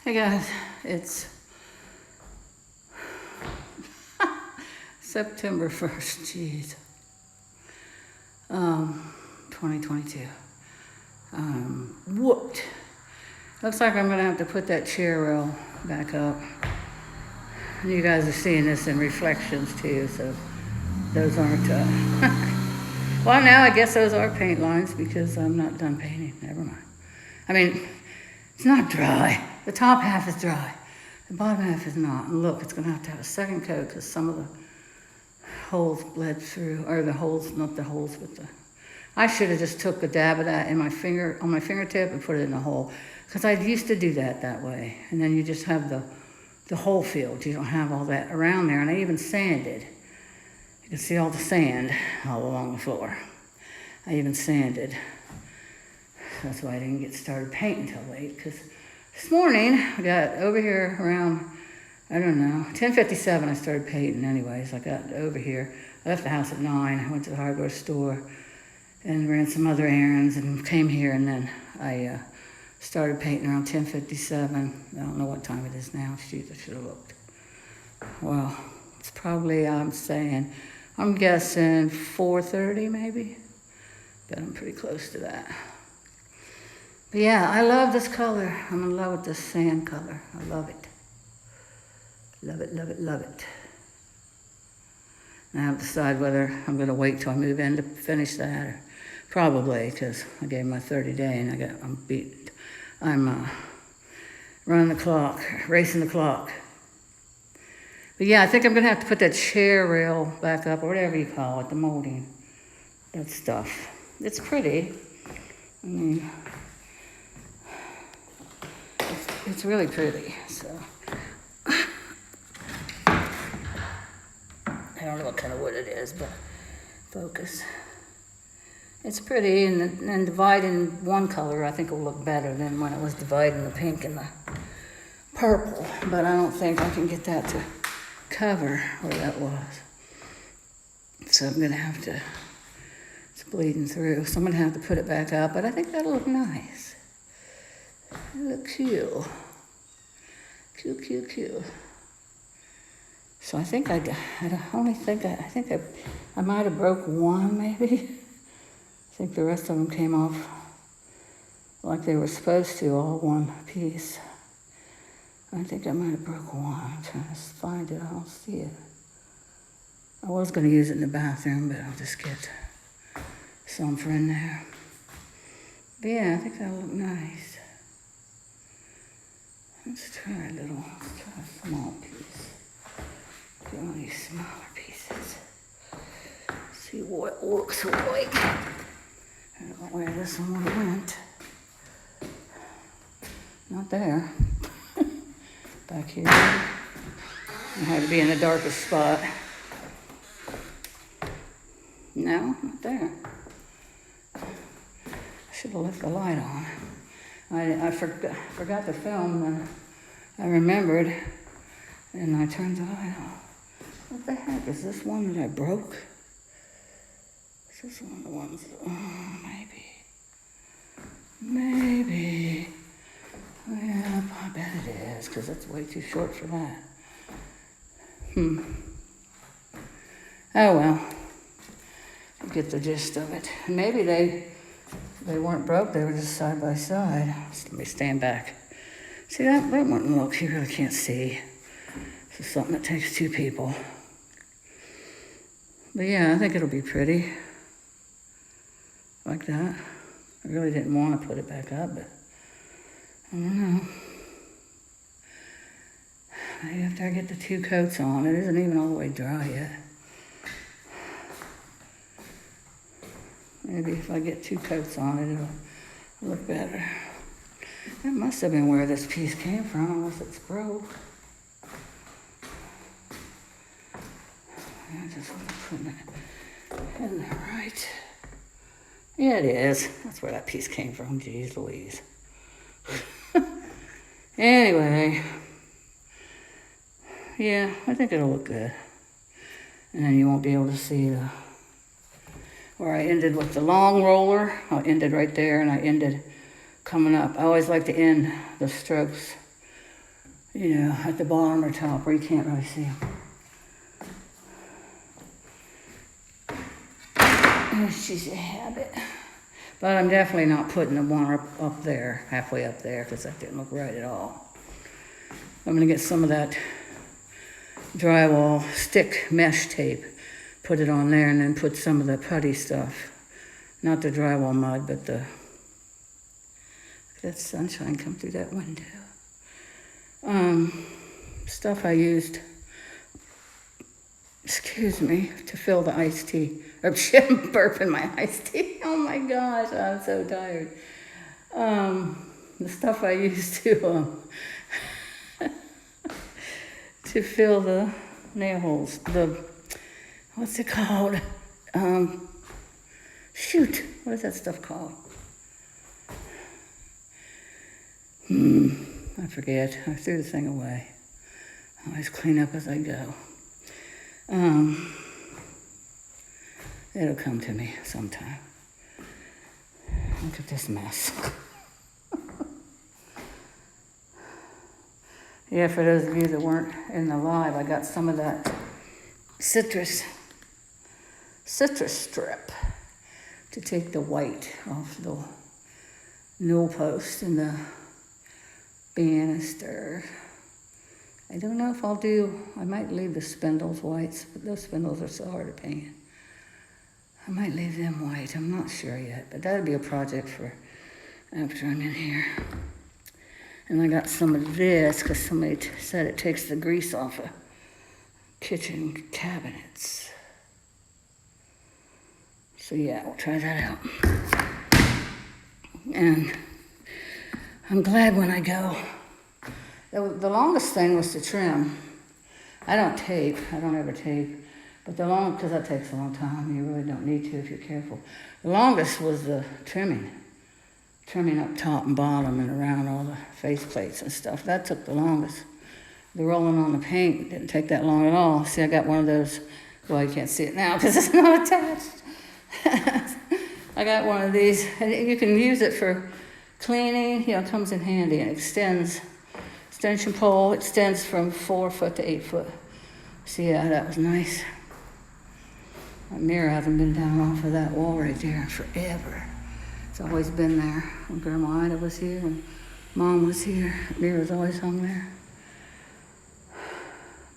Hey guys, it's September 1st, jeez. 2022. Whooped. Looks like I'm gonna have to put that chair rail back up. And you guys are seeing this in reflections too, so those aren't, well now I guess those are paint lines because I'm not done painting, never mind. I mean, it's not dry. The top half is dry. The bottom half is not. And look, it's gonna have a second coat because some of the holes bled through, or the holes, not the holes, but the, I should have just took a dab of that in my finger, on my fingertip and put it in the hole. Because I used to do that way. And then you just have the hole filled. You don't have all that around there. And I even sanded. You can see all the sand all along the floor. I even sanded. That's why I didn't get started painting until late. Because this morning, I got over here around, I don't know, 10:57 I started painting anyways. I got over here. I left the house at 9. I went to the hardware store and ran some other errands and came here, and then I started painting around 10:57. I don't know what time it is now. Shoot, I should have looked. Well, it's probably, I'm guessing 4:30 maybe. But I'm pretty close to that. But yeah, I love this color. I'm in love with this sand color. I love it. Love it, love it, love it. And I have to decide whether I'm going to wait till I move in to finish that, or probably, because I gave my 30-day and I'm running the clock, racing the clock. But yeah, I think I'm going to have to put that chair rail back up, or whatever you call it, the molding, that stuff. It's pretty. I mean, it's really pretty, so. I don't know what kind of wood it is, but focus. It's pretty, and dividing one color I think will look better than when it was dividing the pink and the purple, but I don't think I can get that to cover where that was. So I'm gonna have to, it's bleeding through, so I'm gonna have to put it back up, but I think that'll look nice. It'll look cute. Cute. So I think I might have broke one maybe. I think the rest of them came off like they were supposed to, all one piece. I think I might have broke one. I'm trying to find it, I don't see it. I was gonna use it in the bathroom, but I'll just get some for in there. But yeah, I think that'll look nice. Let's try a small piece. Get one of these smaller pieces. See what it looks like. I don't know where this one went. Not there. Back here. I had to be in the darkest spot. No, not there. I should have left the light on. I forgot to film, and I remembered, and I turned the light on. What the heck, is this one that I broke? Is this one of the ones, maybe. Yeah, I bet it is, because it's way too short for that. Oh well, you get the gist of it. Maybe they weren't broke, they were just side by side. Just let me stand back. See, that wouldn't look, you really can't see. This is something that takes two people. But yeah, I think it'll be pretty. Like that. I really didn't want to put it back up, but I don't know. Maybe after I get the two coats on, it isn't even all the way dry yet. Maybe if I get two coats on it, it'll look better. That must have been where this piece came from, unless it's broke. I just want to put it in there right. Yeah, it is. That's where that piece came from. Jeez Louise. Anyway. Yeah, I think it'll look good. And then you won't be able to see where I ended with the long roller. I ended right there, and I ended coming up. I always like to end the strokes you know, at the bottom or top where you can't really see them. It's just a habit. But I'm definitely not putting the one up there, halfway up there, because that didn't look right at all. I'm going to get some of that drywall stick mesh tape, put it on there, and then put some of the putty stuff. Not the drywall mud, but the... Look at that sunshine come through that window. Stuff I used, excuse me, to fill the iced tea. I'm burping my iced tea. Oh my gosh, I'm so tired. The stuff I used to to fill the nail holes. What's it called? Shoot, what is that stuff called? I forget. I threw the thing away. I always clean up as I go. It'll come to me sometime. Look at this mess. Yeah, for those of you that weren't in the live, I got some of that citrus strip to take the white off the newel post and the banister. I don't know if I might leave the spindles whites, but those spindles are so hard to paint. I might leave them white, I'm not sure yet, but that'd be a project for after I'm in here. And I got some of this, because somebody said it takes the grease off of kitchen cabinets. So yeah, we'll try that out. And I'm glad when I go. The longest thing was to trim. I don't ever tape. But because that takes a long time, you really don't need to if you're careful. The longest was the trimming up top and bottom and around all the face plates and stuff. That took the longest. The rolling on the paint didn't take that long at all. See, I got one of those, well, you can't see it now because it's not attached. I got one of these, and you can use it for cleaning. You know, it comes in handy and extension pole extends from 4 foot to 8 foot. See, yeah, that was nice. My mirror hasn't been down off of that wall right there forever. It's always been there. When Grandma Ida was here, when Mom was here, the mirror's always hung there.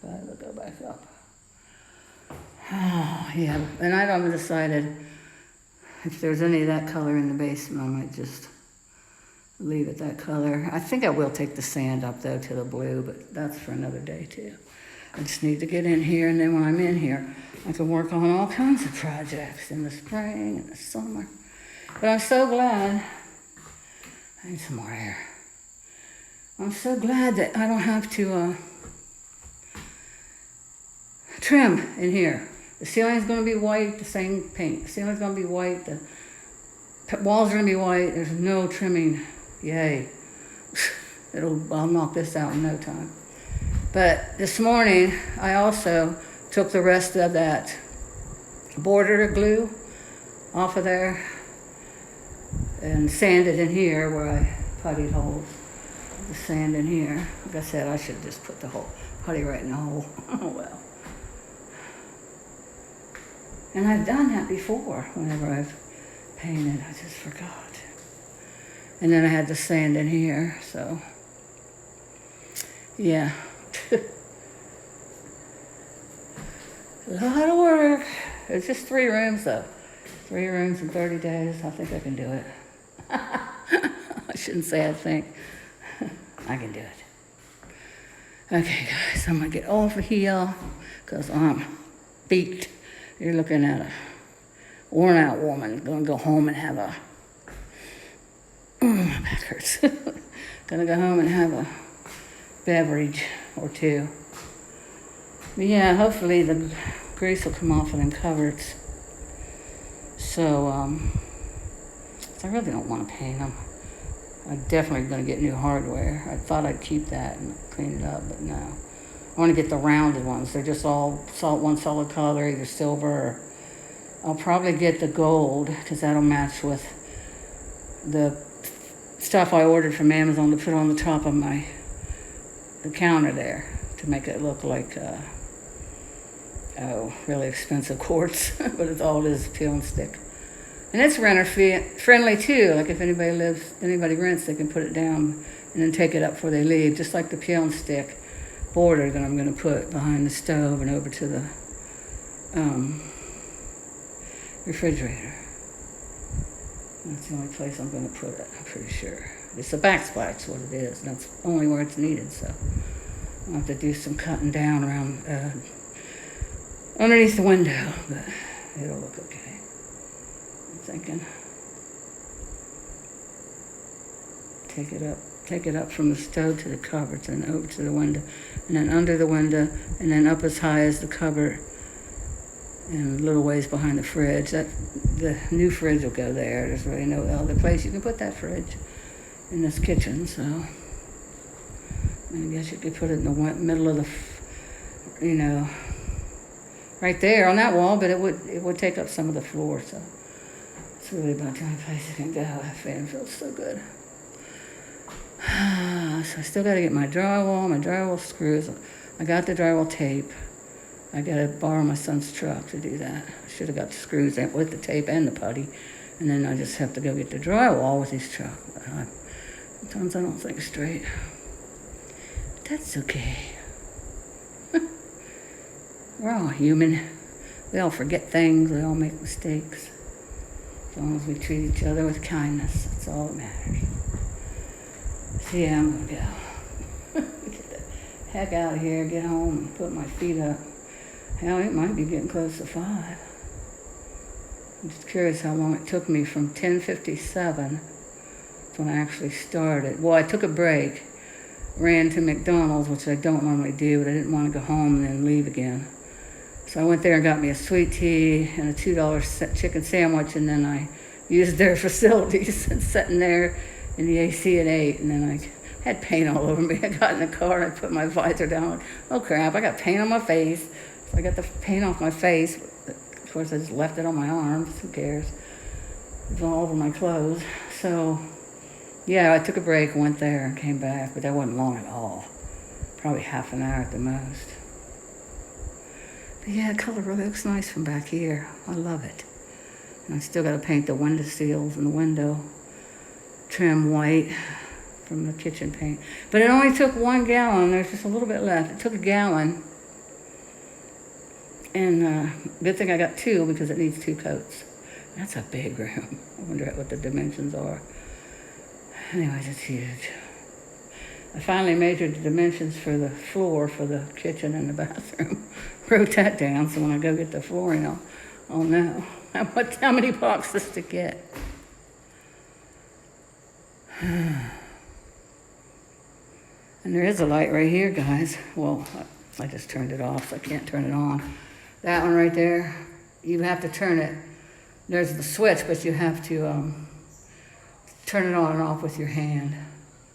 But it'll go back up. Oh, yeah. And I haven't decided if there's any of that color in the basement. I might just leave it that color. I think I will take the sand up, though, to the blue, but that's for another day, too. I just need to get in here, and then when I'm in here, I can work on all kinds of projects in the spring and the summer. But I'm so glad. I need some more air. I'm so glad that I don't have to trim in here. The ceiling's going to be white, the same paint. The ceiling's going to be white. The walls are going to be white. There's no trimming. Yay. I'll knock this out in no time. But this morning, I also took the rest of that border glue off of there and sanded in here where I puttied holes. The sand in here. Like I said, I should just put the whole putty right in the hole. Oh well. And I've done that before whenever I've painted. I just forgot. And then I had the sand in here, so yeah. A lot of work. It's just 3 rooms though. 3 rooms in 30 days. I think I can do it. I shouldn't say I think. I can do it. Okay guys, I'm gonna get off of here because I'm beat. You're looking at a worn out woman gonna go home and have a, my back hurts. Gonna go home and have a beverage or 2. But yeah, hopefully the grease will come off of them cupboards. So, I really don't want to paint them. I'm definitely going to get new hardware. I thought I'd keep that and clean it up, but no. I want to get the rounded ones. They're just all one solid color, either silver or... I'll probably get the gold, because that'll match with the stuff I ordered from Amazon to put on the top of my the counter there to make it look like, really expensive quartz, but it's all it is peel and stick. And it's renter friendly too. Like if anybody rents, they can put it down and then take it up before they leave, just like the peel and stick border that I'm going to put behind the stove and over to the refrigerator. That's the only place I'm going to put it, I'm pretty sure. It's a backsplash, what it is. That's only where it's needed, so I'll have to do some cutting down around underneath the window, but it'll look okay, I'm thinking. Take it up from the stove to the cupboard, and over to the window, and then under the window, and then up as high as the cupboard, and a little ways behind the fridge. The new fridge will go there. There's really no other place you can put that fridge in this kitchen, so I guess you could put it in the middle of the, right there on that wall, but it would take up some of the floor, so it's really about the only place it can go. That fan feels so good. So I still got to get my drywall screws. I got the drywall tape. I got to borrow my son's truck to do that. I should have got the screws with the tape and the putty, and then I just have to go get the drywall with his truck. Sometimes I don't think straight. But that's okay. We're all human. We all forget things. We all make mistakes. As long as we treat each other with kindness, that's all that matters. So yeah, I'm going to go. Get the heck out of here, get home, and put my feet up. Hell, it might be getting close to 5. I'm just curious how long it took me from 10:57 when I actually started. Well, I took a break, ran to McDonald's, which I don't normally do, but I didn't want to go home and then leave again. So I went there and got me a sweet tea and a $2 chicken sandwich, and then I used their facilities and sitting there in the AC at 8, and then I had paint all over me. I got in the car and I put my visor down. Oh crap, I got paint on my face. So I got the paint off my face. Of course, I just left it on my arms. Who cares? It was all over my clothes. So, yeah, I took a break, went there, and came back, but that wasn't long at all. Probably half an hour at the most. But yeah, the color really looks nice from back here. I love it. And I still got to paint the window seals and the window trim white from the kitchen paint. But it only took 1 gallon. There's just a little bit left. It took a gallon. And good thing I got 2 because it needs 2 coats. That's a big room. I wonder what the dimensions are. Anyways, it's huge. I finally measured the dimensions for the floor for the kitchen and the bathroom. Wrote that down so when I go get the flooring, I'll know how many boxes to get. And there is a light right here, guys. Well, I just turned it off, so I can't turn it on. That one right there, you have to turn it. There's the switch, but you have to turn it on and off with your hand.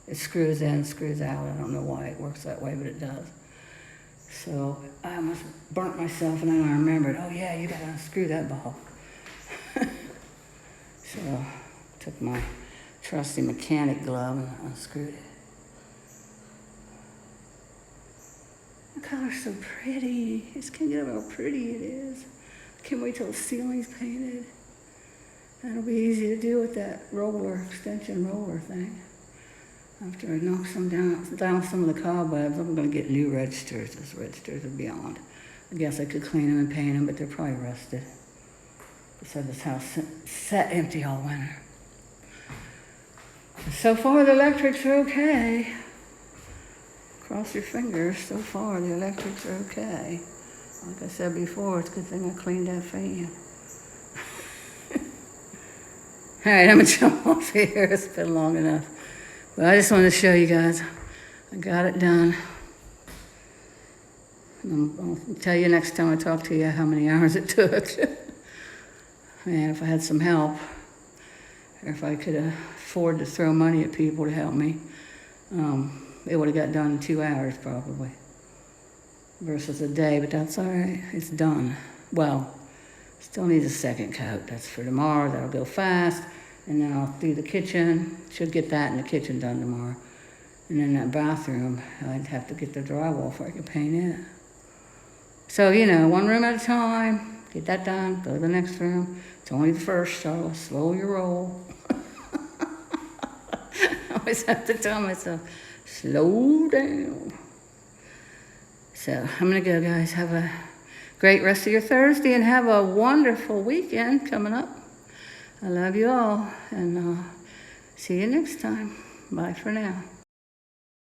It screws in, screws out. I don't know why it works that way, but it does. So I almost burnt myself, and then I remembered, oh yeah, you gotta unscrew that bulb. So I took my trusty mechanic glove and unscrewed it. The color's so pretty. I just can't get over how pretty it is. I can't wait till the ceiling's painted. That'll be easy to do with that extension roller thing. After I knock down some of the cobwebs, I'm going to get new registers. Those registers are beyond. I guess I could clean them and paint them, but they're probably rusted. Just had this house sat empty all winter. So far, the electrics are okay. Cross your fingers. So far, the electrics are okay. Like I said before, it's a good thing I cleaned that fan. All right, I'm going to jump off here. It's been long enough. But I just wanted to show you guys. I got it done. I'll tell you next time I talk to you how many hours it took. Man, if I had some help, or if I could afford to throw money at people to help me, it would have got done in 2 hours probably, versus a day, but that's all right. It's done. Well, still needs a second coat. That's for tomorrow. That'll go fast. And then I'll do the kitchen. Should get that in the kitchen done tomorrow. And then that bathroom, I'd have to get the drywall before I could paint it. So, you know, one room at a time, get that done, go to the next room. It's only the first, so slow your roll. I always have to tell myself, slow down. So I'm gonna go, guys. Have a great rest of your Thursday and have a wonderful weekend coming up. I love you all, and see you next time. Bye for now.